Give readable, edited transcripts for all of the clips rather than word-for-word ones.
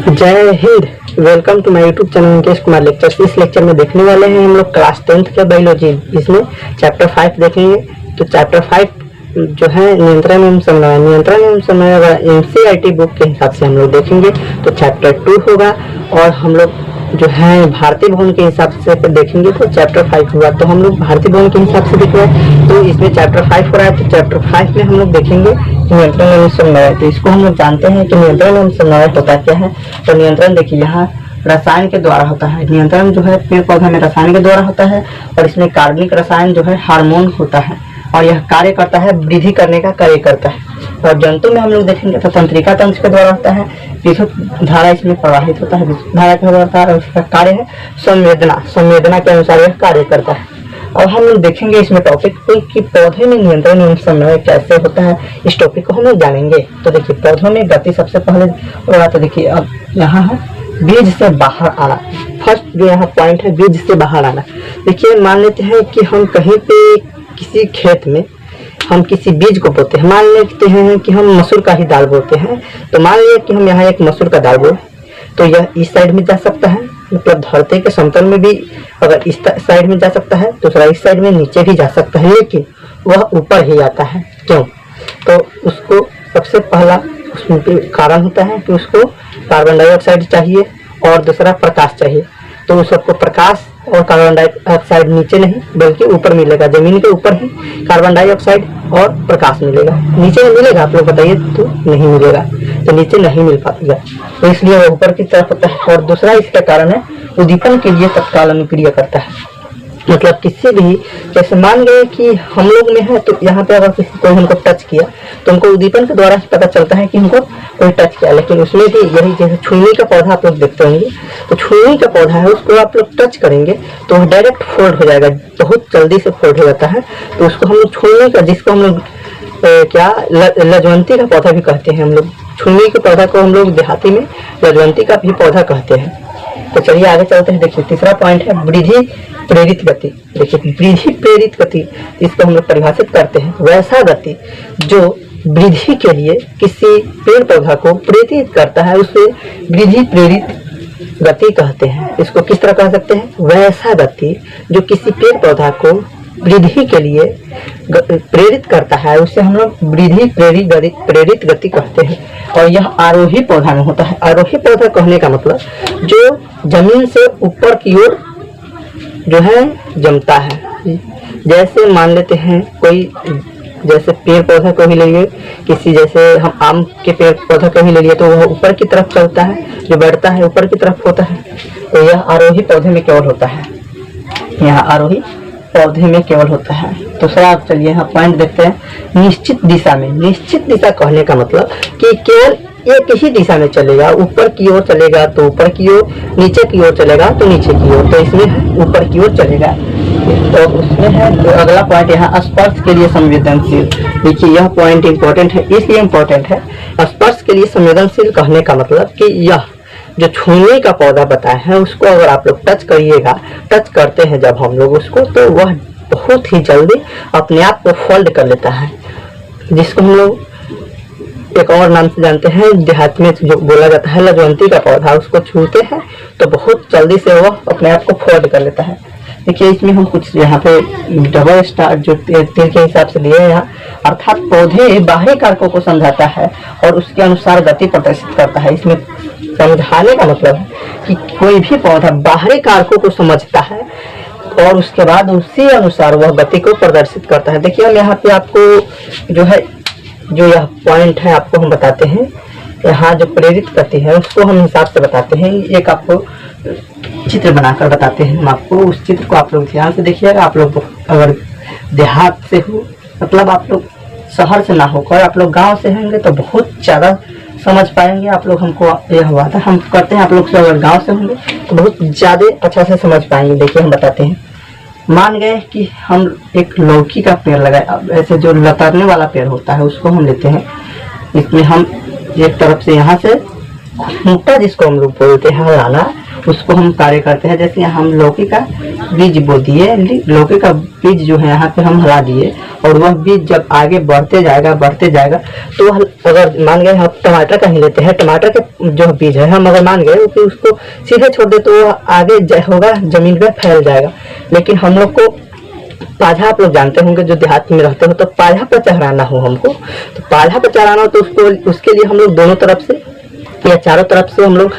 जय हिंद। Welcome to my YouTube channel Mukesh Kumar lectures. इस लेक्चर में देखने वाले हैं हम लोग क्लास 10th के बायोलॉजी। इसमें चैप्टर 5 देखेंगे। तो चैप्टर 5 जो है नियंत्रण एवं समन्वय, नियंत्रण एवं समन्वय एनसीईआरटी बुक के हिसाब से हम लोग देखेंगे। तो चैप्टर 2 होगा और हम लोग जो है भारतीय भवन के हिसाब से देखेंगे तो चैप्टर 5 होगा। तो हम लोग भारतीय भवन के हिसाब से देख रहे हैं, तो इसमें चैप्टर 5 हो रहा है। तो चैप्टर 5 में हम लोग देखेंगे नियंत्रण एवं समन्वय। तो इसको हम लोग जानते हैं कि नियंत्रण एवं समन्वय होता क्या है। तो नियंत्रण देखिए यहाँ रसायन के द्वारा होता है। नियंत्रण जो है पेड़ पौधा में रसायन के द्वारा होता है और इसमें कार्बनिक रसायन जो है हार्मोन होता है और यह कार्य करता है, वृद्धि करने का कार्य करता है। और जंतु में हम लोग देखेंगे तो तंत्रिका तंत्र के द्वारा होता है। विद्युत धारा इसमें प्रवाहित होता है, विद्युत धारा के द्वारा होता है और उसका कार्य है संवेदना। संवेदना के अनुसार यह कार्य करता है। और हम लोग देखेंगे इसमें टॉपिक कि पौधे में नियंत्रण एवं समन्वय कैसे होता है। इस टॉपिक को हम लोग जानेंगे। तो देखिए पौधों में गति सबसे पहले होगा। तो देखिए अब यहाँ है बीज से बाहर आना। फर्स्ट जो यहाँ पॉइंट है बीज से बाहर आना। देखिए मान लेते हैं कि हम कहीं पे किसी खेत में हम किसी बीज को बोते हैं। मान लेते हैं कि हम मसूर का ही दाल बोते हैं। तो मान लिया कि हम यहाँ एक मसूर का दाल बोए, तो यह इस साइड में जा सकता है, मतलब धरती के समतल में भी अगर इस साइड में जा सकता है, दूसरा इस साइड में नीचे भी जा सकता है, लेकिन वह ऊपर ही आता है। क्यों? तो उसको सबसे पहला उसमें कारण होता है कि उसको कार्बन डाइऑक्साइड चाहिए और दूसरा प्रकाश चाहिए। तो उस सबको प्रकाश और कार्बन डाइऑक्साइड नीचे नहीं बल्कि ऊपर मिलेगा। जमीन के ऊपर ही कार्बन डाइऑक्साइड और प्रकाश मिलेगा। नीचे में मिलेगा? आप लोग बताइए। तो नहीं मिलेगा, तो नीचे नहीं मिल पाएगा, तो इसलिए वो ऊपर की तरफ होता है। और दूसरा इसका कारण है उद्दीपन के लिए तत्काल अनुक्रिया करता है। मतलब किसी भी, जैसे मान गए कि हम लोग में है तो यहाँ पे अगर किसी कोई हमको टच किया तो हमको उद्दीपन के द्वारा पता चलता है कि हमको कोई टच किया। लेकिन उसमें भी यही, जैसे छुई का पौधा आप लोग देखते होंगे, तो छुई का पौधा है उसको आप लोग टच करेंगे तो वह डायरेक्ट फोल्ड हो जाएगा, बहुत जल्दी से फोल्ड हो जाता है। तो उसको हम लोग छुई का, जिसको हम लोग लजवंती का पौधा भी कहते हैं। हम लोग छुई के पौधा को हम लोग देहाती में लजवंती का भी पौधा कहते हैं। तो चलिए आगे चलते हैं। देखिए तीसरा पॉइंट है वृद्धि प्रेरित गति। देखिए वृद्धि प्रेरित गति, इसको हम लोग परिभाषित करते हैं वैसा गति जो वृद्धि के लिए किसी पेड़ पौधा को प्रेरित करता है, उसे वृद्धि प्रेरित गति कहते हैं। इसको किस तरह कह सकते हैं? वैसा गति जो किसी पेड़ पौधा को वृद्धि के लिए प्रेरित करता है, उसे हम लोग वृद्धि प्रेरित गति कहते हैं। और यह आरोही पौधा में होता है। आरोही पौधा कहने का मतलब जो जमीन से ऊपर की ओर जो है जमता है। जैसे मान लेते हैं कोई, जैसे पेड़ पौधा को ही ले लिए, किसी जैसे हम आम के पेड़ पौधा को ही ले लिए, तो वह ऊपर की तरफ चलता है, जो बढ़ता है ऊपर की तरफ होता है। तो यह आरोही पौधे में केवल होता है। यहाँ आरोही पौधे में केवल होता है। दूसरा आप चलिए यहाँ पॉइंट देखते हैं निश्चित दिशा में। निश्चित दिशा कहने का मतलब कि केवल एक ही दिशा में चलेगा। ऊपर की ओर चलेगा तो ऊपर की ओर, नीचे की ओर चलेगा तो नीचे की ओर। तो इसमें ऊपर की ओर चलेगा। तो उसमें है तो अगला पॉइंट यहाँ स्पर्श के लिए संवेदनशील। देखिए यह पॉइंट इंपॉर्टेंट है, इसलिए इम्पोर्टेंट है। स्पर्श के लिए संवेदनशील कहने का मतलब कि यह जो छूने का पौधा बताया है उसको अगर आप लोग टच करिएगा, टच करते हैं जब हम लोग उसको, तो वह बहुत ही जल्दी अपने आप को फोल्ड कर लेता है, जिसको हम लोग एक और नाम से जानते हैं, देहात में जो बोला जाता है लजवंती का पौधा। उसको छूते हैं तो बहुत जल्दी से वह अपने आप को फोल्ड कर लेता है। देखिए इसमें हम कुछ यहाँ पे डबल स्टार जो तीर के हिसाब से लिए हैं, अर्थात पौधे बाहरी कारकों को समझाता है और उसके अनुसार गति प्रदर्शित करता है। इसमें समझाने का मतलब है कि कोई भी पौधा बाहरी कारकों को समझता है और उसके बाद उसी अनुसार वह गति को प्रदर्शित करता है। देखिए हम यहाँ पे आपको जो है, जो यह पॉइंट है आपको हम बताते हैं। यहाँ जो प्रेरित गति है उसको हम हिसाब से बताते हैं। एक आपको चित्र बनाकर बताते हैं हम आपको। उस चित्र को आप लोग ध्यान से देखिएगा। आप लोग अगर देहात से हो, मतलब आप लोग शहर से ना होकर आप लोग गांव से होंगे तो बहुत ज़्यादा समझ पाएंगे आप लोग। हमको यह वादा हम करते हैं, आप लोग से अगर गांव से होंगे तो बहुत ज़्यादा अच्छा से समझ पाएंगे। देखिए हम बताते हैं। मान गए कि हम एक लौकी का पेड़ लगाए। अब ऐसे जो लतारने वाला पेड़ होता है उसको हम लेते हैं। इसमें हम एक तरफ से यहाँ से खूंटा, जिसको हम लोग बोलते हैं लाना, उसको हम कार्य करते हैं। जैसे हम लौकी का बीज बो दिए, लौकी का बीज जो है यहाँ पे हम हला दिए, और वह बीज जब आगे बढ़ते जाएगा तो अगर मान गए हम टमाटर का ही लेते हैं, टमाटर के जो बीज है हम अगर मान गए कि उसको सीधे छोड़ दे तो वह आगे होगा जमीन पे फैल जाएगा। लेकिन हम लोग को पाझा, आप लोग जानते होंगे जो देहात में रहते हो, तो पाझा पर चढ़ाना हो हमको, तो पाझा पर चढ़ाना हो तो उसके लिए हम लोग दोनों तरफ से या चारों तरफ से हम लोग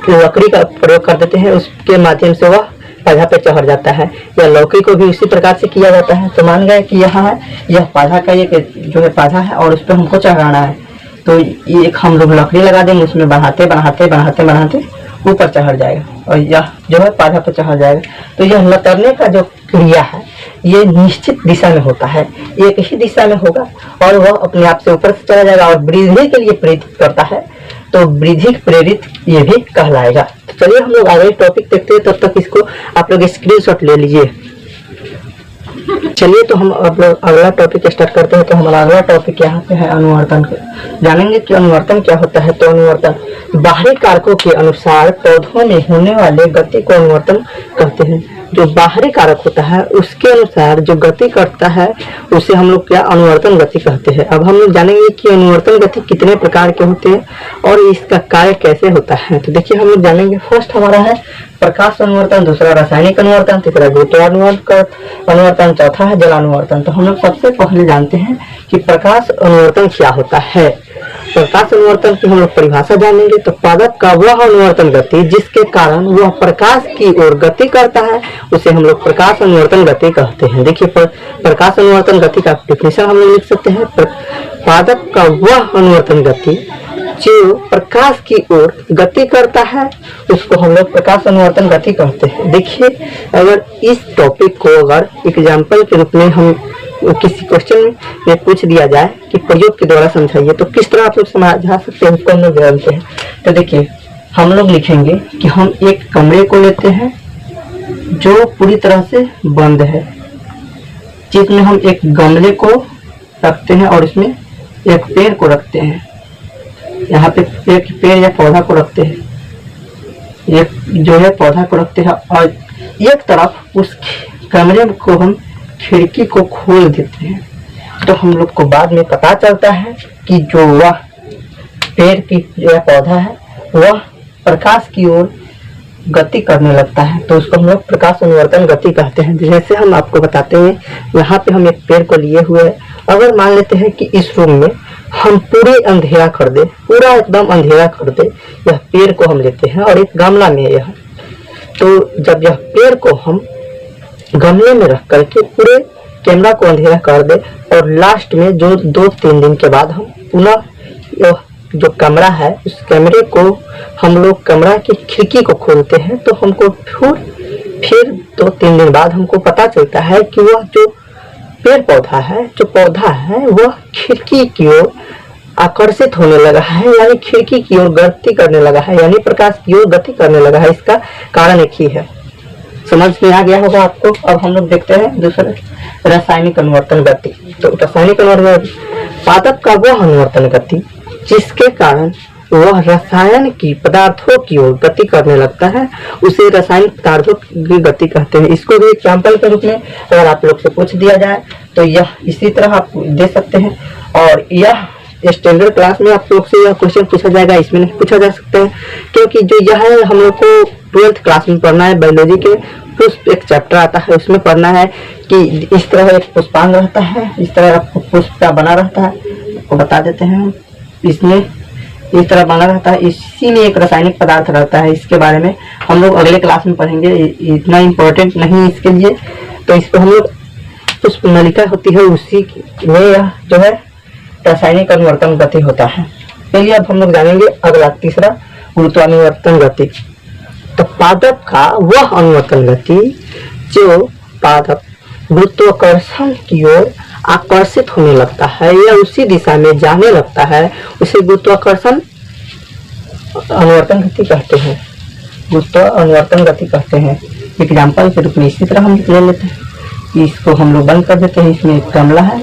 लकड़ी का प्रयोग कर देते हैं, उसके माध्यम से वह पाझा पे चढ़ जाता है। या लौकी को भी उसी प्रकार से किया जाता है। तो मान गए कि यहाँ है, यह पाझा का एक जो है पाझा है और उस पर हमको चढ़ाना है, तो ये एक हम लोग लकड़ी लगा देंगे, उसमें बढ़ाते बढ़ाते बढ़ाते बढ़ाते ऊपर चढ़ जाएगा और यह जो है पाझा पर चढ़ जाएगा। तो यह लतरने का जो क्रिया है ये निश्चित दिशा में होता है, एक ही दिशा में होगा और वह अपने आप से ऊपर से चला जाएगा और वृद्धि के लिए प्रेरित करता है, तो वृद्धि प्रेरित ये भी कहलाएगा। तो चलिए हम लोग आगे टॉपिक देखते हैं, तब तक इसको आप लोग स्क्रीनशॉट ले लीजिए। चलिए तो हम अब लोग अगला टॉपिक स्टार्ट करते हैं। तो हमारा अगला टॉपिक यहाँ पे है अनुवर्तन। जानेंगे कि अनुवर्तन क्या होता है। तो अनुवर्तन बाहरी कारकों के अनुसार पौधों में होने वाले गति को अनुवर्तन कहते हैं। जो बाहरी कारक होता है उसके अनुसार जो गति करता है उसे हम लोग क्या अनुवर्तन गति कहते हैं। अब हम लोग जानेंगे कि अनुवर्तन गति कितने प्रकार के होते हैं और इसका कार्य कैसे होता है। तो देखिए हम लोग जानेंगे, फर्स्ट हमारा है प्रकाश अनुवर्तन, दूसरा रासायनिक अनुवर्तन, तीसरा अनुवर्तन, चौथा है जलानुवर्तन। तो हम लोग सबसे पहले जानते हैं कि प्रकाश अनुवर्तन क्या होता है। प्रकाश अनुवर्तन की हम लोग परिभाषा जानेंगे। तो पादप का वह अनुवर्तन गति जिसके कारण वह प्रकाश की ओर गति करता है उसे हम लोग प्रकाश अनुवर्तन गति कहते हैं। देखिए प्रकाश अनुवर्तन गति का डेफिनेशन हम लोग लिख सकते हैं। पादप का वह अनुवर्तन गति जो प्रकाश की ओर गति करता है उसको हम लोग प्रकाश अनुवर्तन गति कहते हैं। देखिए अगर इस टॉपिक को अगर एग्जाम्पल के रूप में हम किसी क्वेश्चन में पूछ दिया जाए कि प्रयोग के द्वारा समझाइए, तो किस तरह आप लोग समझा सकते हैं उसको हम लोग जानते हैं। तो देखिए हम लोग लिखेंगे कि हम एक कमरे को लेते हैं जो पूरी तरह से बंद है, जिसमें हम एक गमले को रखते हैं और इसमें एक पेड़ को रखते हैं। यहाँ पे एक पेड़ या पौधा को रखते हैं, एक जो है पौधा को रखते हैं और एक तरफ उस कमरे को हम खिड़की को खोल देते हैं। तो हम लोग को बाद में पता चलता है कि जो वह पेड़ की या पौधा है वह प्रकाश की ओर गति करने लगता है, तो उसको हम लोग प्रकाश अनुवर्तन गति कहते हैं। जैसे हम आपको बताते हैं, यहाँ पे हम एक पेड़ को लिए हुए हैं। अगर मान लेते हैं कि इस रूम में हम पूरे अंधेरा कर दे, पूरा एकदम अंधेरा कर दे, यह पेड़ को हम लेते हैं और एक गमला में यह, तो जब यह पेड़ को हम गमले में रख करके पूरे कैमरा को अंधेरा कर दे और लास्ट में जो 2-3 दिन के बाद हम पुनः जो कमरा है उस कैमरे को हम लोग कमरा की खिड़की को खोलते हैं, तो हमको फिर 2-3 दिन बाद हमको पता चलता है कि वह जो पेड़ पौधा है, जो पौधा है वह खिड़की की ओर आकर्षित होने लगा है, यानी खिड़की की ओर गति करने लगा है, यानी प्रकाश की ओर गति करने लगा है। इसका कारण एक ही है। समझ में आ गया होगा आपको। अब हम लोग देखते हैं दूसरे रासायनिक अनुवर्तन गति। तो रासायनिक अनुवर्तन पादप का वह अनुवर्तन गति जिसके कारण वह रसायन की पदार्थों की ओर गति करने लगता है उसे रासायनिक पदार्थों की गति कहते हैं। इसको भी एग्जाम्पल के रूप में अगर आप लोग से पूछ दिया जाए तो यह इसी तरह आप दे सकते हैं। और यह स्टैंडर्ड क्लास में आप लोग से यह क्वेश्चन पूछा जाएगा, इसमें नहीं पूछा जा सकता है, क्योंकि जो यह है हम लोग को 12th क्लास में पढ़ना है। बायोलॉजी के पुष्प एक चैप्टर आता है, उसमें पढ़ना है कि इस तरह एक पुष्पांग रहता है, इस तरह पुष्प का बना रहता है, आपको बता देते हैं। इसमें इस तरह बना रहता है, इसी में एक रासायनिक पदार्थ रहता है। इसके बारे में हम लोग अगले क्लास में पढ़ेंगे, इतना इम्पोर्टेंट नहीं इसके लिए। तो इसको हम लोग पुष्प नलिका होती है उसी में यह जो है रासायनिक अनुवर्तन गति होता है। चलिए अब हम लोग जानेंगे अगला तीसरा गुरुत्वानुवर्तन गति। तो पादप का वह अनुवर्तन गति जो पादप गुरुत्वाकर्षण की ओर आकर्षित होने लगता है या उसी दिशा में जाने लगता है उसे गुरुत्वाकर्षण अनुवर्तन गति कहते हैं। गुरुत्वानुवर्तन गति कहते हैं। एग्जाम्पल के रूप में इसी तरह हम ले लेते हैं, इसको हम लोग बंद कर देते हैं, इसमें एक गमला है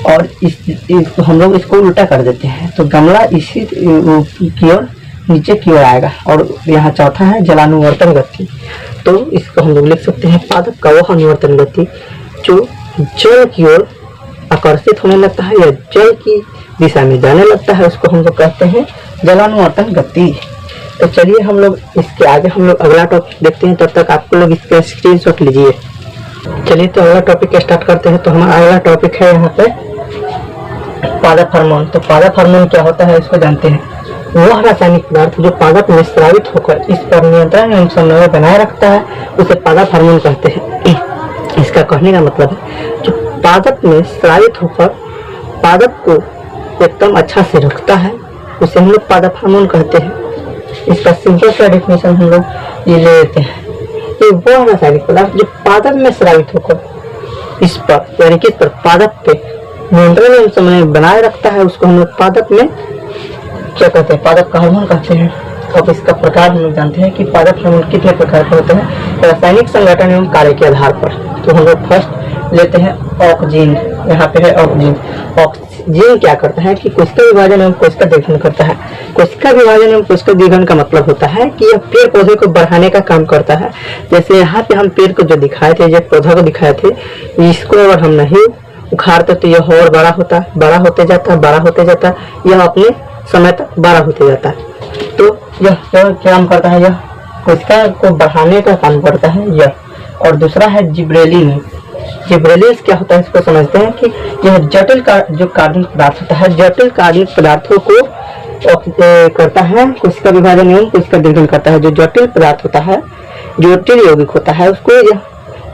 और इसको हम लोग इसको उल्टा कर देते हैं, तो गमला इसी की ओर नीचे की ओर आएगा। और यहाँ चौथा है जलानुवर्तन गति। तो इसको हम लोग लिख सकते हैं पादप का वह अनुवर्तन गति जो जल की ओर आकर्षित होने लगता है या जल की दिशा में जाने लगता है, उसको हम लोग कहते हैं जलानुवर्तन गति। तो चलिए हम लोग इसके आगे हम लोग अगला टॉपिक देखते हैं, तब तक आपको लोग इसका स्क्रीनशॉट लीजिए। चलिए तो अगला टॉपिक स्टार्ट करते हैं। तो हमारा अगला टॉपिक है यहाँ पे पादप हार्मोन। तो पादप हार्मोन क्या होता है इसको जानते हैं। वह रासायनिक पदार्थ जो पादप में स्रावित होकर इस पर नियंत्रण एवं समन्वय बनाए रखता है उसे पादप हार्मोन कहते हैं। इसका कहने का मतलब है जो पादप में स्रावित होकर पादप को एकदम अच्छा से रखता है उसे हम लोग पादप हार्मोन कहते हैं। इसका सिंपल सा डेफिनेशन हम लोग ये ले लेते हैं। ये वह रासायनिक पदार्थ जो पादप में स्रावित होकर इस पर यानी कि पादप पे नियंत्रण एवं समन्वय बनाए रखता है उसको हम लोग पादप में क्या कहते हैं, पादप का हार्मोन कहते हैं। अब इसका प्रकार हम लोग जानते हैं कि पादप हार्मोन कितने प्रकार के होते हैं रासायनिक संगठन एवं कार्य के आधार पर। तो हम लोग फर्स्ट लेते हैं ऑक्जीन। यहाँ पे है ऑक्जीन। ऑक्सीजन क्या करता है कि कोशिका विभाजन एवं कोशिका दीर्घन करता है। कोशिका विभाजन एवं कोशिका दीर्घन का मतलब होता है कि यह पेड़ पौधे को बढ़ाने का काम करता है। जैसे यहाँ पे हम पेड़ को जो दिखाए थे, जो पौधा को दिखाए थे, इसको अगर हम नहीं उखाड़ते तो यह और बड़ा होता, बड़ा होते जाता, यह अपने समय तक बड़ा होते जाता है। तो यह काम करता है, यह कोशिका को बढ़ाने का काम करता है यह। और दूसरा है जिब्रेलिन। जिब्रेलिन क्या होता है इसको समझते हैं कि यह जटिल जो कार्बनिक पदार्थ होता है, जटिल कार्बनिक पदार्थों को करता है कोशिका विभाजन एवं कोशिका दीर्घन करता है। जो जटिल पदार्थ होता है, जटिल यौगिक होता है, उसको यह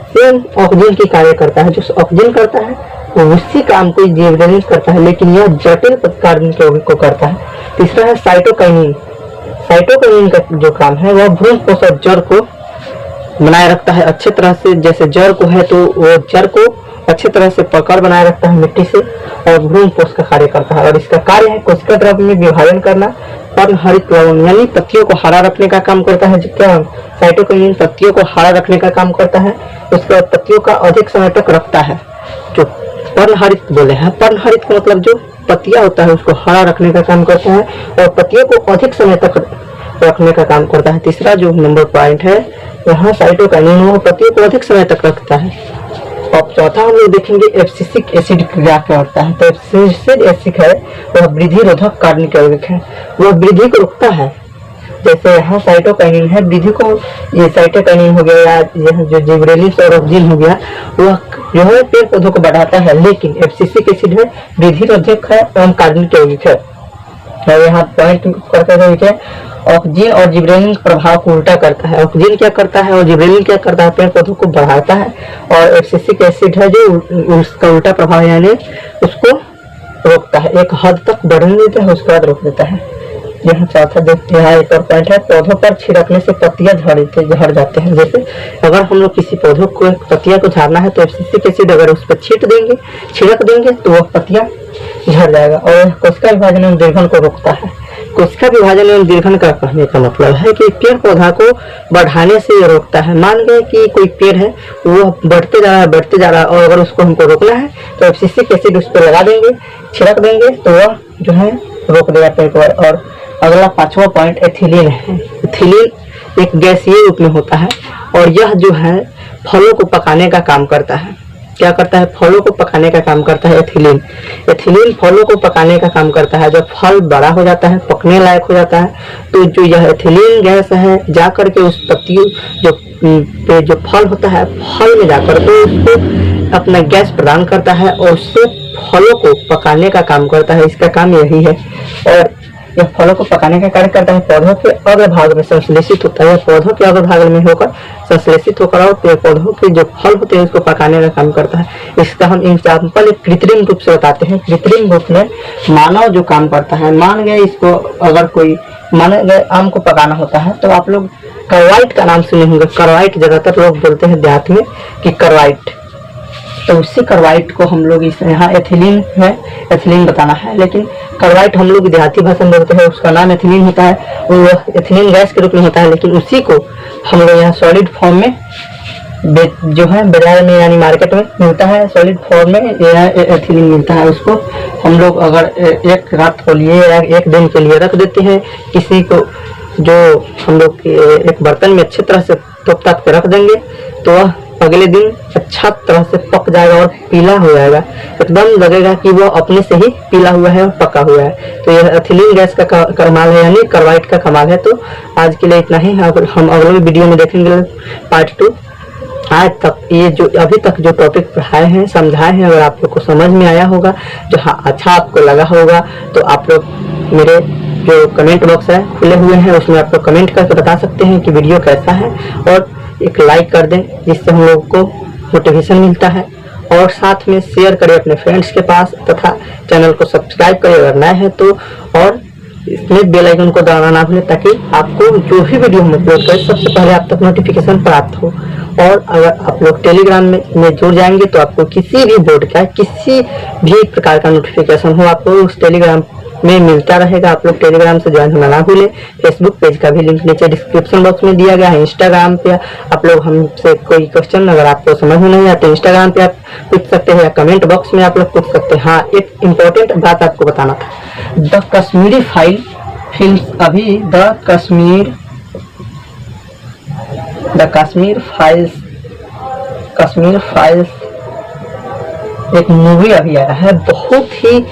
सेम ऑक्सीजन की कार्य करता है। जो ऑक्सीजन करता है उसी काम को जिब्रेलिन करता है, लेकिन यह जटिल कार्बनिक यौगिक को करता है। तीसरा है साइटोकाइनिन। साइटोकाइनिन का जो काम है वह भ्रूण पोषक जड़ को बनाए रखता है अच्छे तरह से। जैसे जड़ को है तो वो जड़ को अच्छे तरह से पकड़ बनाए रखता है मिट्टी से और भ्रूण पोष का कार्य करता है। और इसका कार्य है कोशिका द्रव्य में विभाजन करना, पर्णहरित लवण यानी पत्तियों को हरा रखने का काम करता है। क्या साइटोकाइनिन पत्तियों को हरा रखने का काम करता है, उसका पत्तियों का अधिक समय तक रखता है। जो पर्णहरित बोले हैं, पर्णहरित का मतलब जो पत्तियां होता है उसको हरा रखने का काम करता है और पत्तियों को अधिक समय तक रखने का काम करता है। तीसरा जो नंबर पॉइंट है यहाँ साइटोकाइनिन वो पत्तियों को अधिक समय तक रखता है। अब चौथा हम लोग देखेंगे एब्सिसिक एसिड क्या होता है। तो एब्सिसिक एसिड है वह वृद्धि रोधक कार्बनिक यौगिक है, वह वृद्धि को रोकता है। जैसे यहाँ साइटोकाइनिन है, वृद्धि को ये साइटोकाइनिन हो गया या यह जो जिब्रेलिन और ऑक्सीजन हो गया वह जो है पेड़ पौधों को बढ़ाता है, लेकिन एब्सिसिक एसिड है वृद्धि रोधक है एवं कार्बनिक यौगिक है। और यहाँ पॉइंट करते हैं ऑक्सीजन और जिब्रेलिन प्रभाव को उल्टा करता है। ऑक्सीजन क्या करता है और जिब्रेलिन क्या करता है, पेड़ पौधों को बढ़ाता है। और एब्सिसिक एसिड है जो उसका उल्टा प्रभाव यानी उसको रोकता है, एक हद तक बढ़ने देता है उसके बाद रोक देता है। यहाँ चौथा देखते हैं एक और पॉइंट है पौधों पर छिड़कने से पत्तियां झड़ जाते हैं। जैसे अगर हम लोग किसी पौधों को पत्तियां को झाड़ना है तो एब्सिसिक एसिड अगर उस पर छिड़क देंगे तो वह पत्तियां झड़ जाएगा। और कोशिका विभाजन एवं दीर्घन को रोकता है। कोशिका विभाजन एवं दीर्घन का कहने का मतलब है कि पेड़ पौधा को बढ़ाने से ये रोकता है। मान गए कि कोई पेड़ है वो बढ़ते जा रहा है और अगर उसको हमको रोकना है तो एब्सिसिक एसिड उस पर लगा देंगे, छिड़क देंगे तो वह जो है रोक देगा पेड़ को। और अगला पांचवा पॉइंट एथिलीन है। एथिलीन एक गैसीय रूप में होता है और यह जो है फलों को पकाने का काम करता है। क्या करता है, फलों को पकाने का काम करता है एथिलीन। एथिलीन फलों को पकाने का काम करता है। जब फल बड़ा हो जाता है, पकने लायक हो जाता है, तो जो यह एथिलीन गैस है जा करके उस पत्तियों जो फल होता है फल में जाकर तो उसको अपना गैस प्रदान करता है और उससे फलों को पकाने का काम करता है। इसका काम यही है। और यह फलों को पकाने का कार्य करता है। पौधों के अग्रभाग में संश्लेषित होता है, पौधों के अग्रभाग में होकर संश्लेषित होकर और पौधों के जो फल होते हैं उसको पकाने का काम करता है। इसका हम एग्जाम्पल एक कृत्रिम रूप से बताते हैं। कृत्रिम रूप में मानव जो काम करता है, मान गए इसको अगर कोई मान गए आम को पकाना होता है तो आप लोग करवाइट का नाम सुने होंगे। करवाइट ज्यादातर लोग बोलते हैं देहात में कि करवाइट, तो उसी करवाइट को हम लोग इस यहाँ एथिलीन है, एथिलीन बताना है, लेकिन करवाइट हम लोग देहाती भाषा में बोलते हैं, उसका नाम एथिलीन होता है। वो एथिलीन गैस के रूप में होता है, लेकिन उसी को हम लोग यहाँ सॉलिड फॉर्म में जो है बाजार में यानी मार्केट में मिलता है, सॉलिड फॉर्म में यह एथिलीन मिलता है। उसको हम लोग अगर एक रात को लिए या एक दिन के लिए रख देते हैं किसी को, जो हम लोग एक बर्तन में अच्छी तरह से तोप ताप के रख देंगे तो वह अगले दिन अच्छा तरह से पक जाएगा और पीला हो जाएगा, एकदम लगेगा कि वो अपने से ही पीला हुआ है और पका हुआ है। तो यह एथिलीन गैस का कमाल है, यानी कार्बाइड का कमाल है। तो आज के लिए इतना ही, हम अगले वीडियो में देखेंगे पार्ट 2। आज तक ये जो अभी तक जो टॉपिक पढ़ाए हैं, समझाए हैं, अगर आप लोग को समझ में आया होगा, जो हाँ अच्छा आपको लगा होगा, तो आप लोग मेरे जो कमेंट बॉक्स है खुले हुए हैं, उसमें आप लोग कमेंट करके बता सकते हैं कि वीडियो कैसा है, और एक लाइक कर दें जिससे हम लोग को मोटिवेशन मिलता है, और साथ में शेयर करें अपने फ्रेंड्स के पास, तथा चैनल को सब्सक्राइब करें अगर नए हैं तो, और इसमें बेल आइकन को दबाना ना भूलें ताकि आपको जो भी वीडियो हम अपलोड करें सबसे पहले आप तक नोटिफिकेशन प्राप्त हो। और अगर आप लोग टेलीग्राम में जुड़ जाएंगे तो आपको किसी भी बोर्ड का किसी भी प्रकार का नोटिफिकेशन हो आपको उस टेलीग्राम में मिलता रहेगा। आप लोग टेलीग्राम से ज्वाइन होना ना भूलें। फेसबुक पेज का भी लिंक नीचे डिस्क्रिप्शन बॉक्स में दिया गया है। इंस्टाग्राम पे आप लोग हमसे कोई क्वेश्चन अगर आपको समझ में नहीं आता, इंस्टाग्राम पे आप पूछ सकते हैं या कमेंट बॉक्स में आप लोग पूछ सकते हैं। हाँ, एक इम्पोर्टेंट बात आपको बताना था, द कश्मीरी फिल्म अभी द कश्मीर फाइल्स एक मूवी अभी आया है, बहुत ही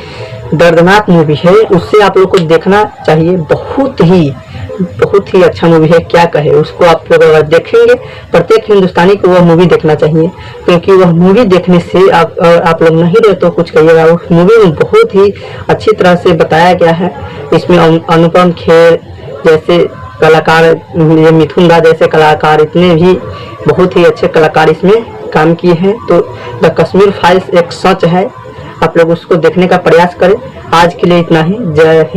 दर्दनाक मूवी है, उससे आप लोग को देखना चाहिए। बहुत ही अच्छा मूवी है, क्या कहे उसको। आप लोग अगर देखेंगे, प्रत्येक हिंदुस्तानी को वह मूवी देखना चाहिए, क्योंकि वह मूवी देखने से आप लोग नहीं रहे तो कुछ कहिएगा। उस मूवी में बहुत ही अच्छी तरह से बताया गया है। इसमें अनुपम खेर जैसे कलाकार, ये मिथुन दा जैसे कलाकार, इतने भी बहुत ही अच्छे कलाकार इसमें काम किए हैं। तो द कश्मीर फाइल्स एक सच है, आप लोग उसको देखने का प्रयास करें। आज के लिए इतना ही, जय हिंद।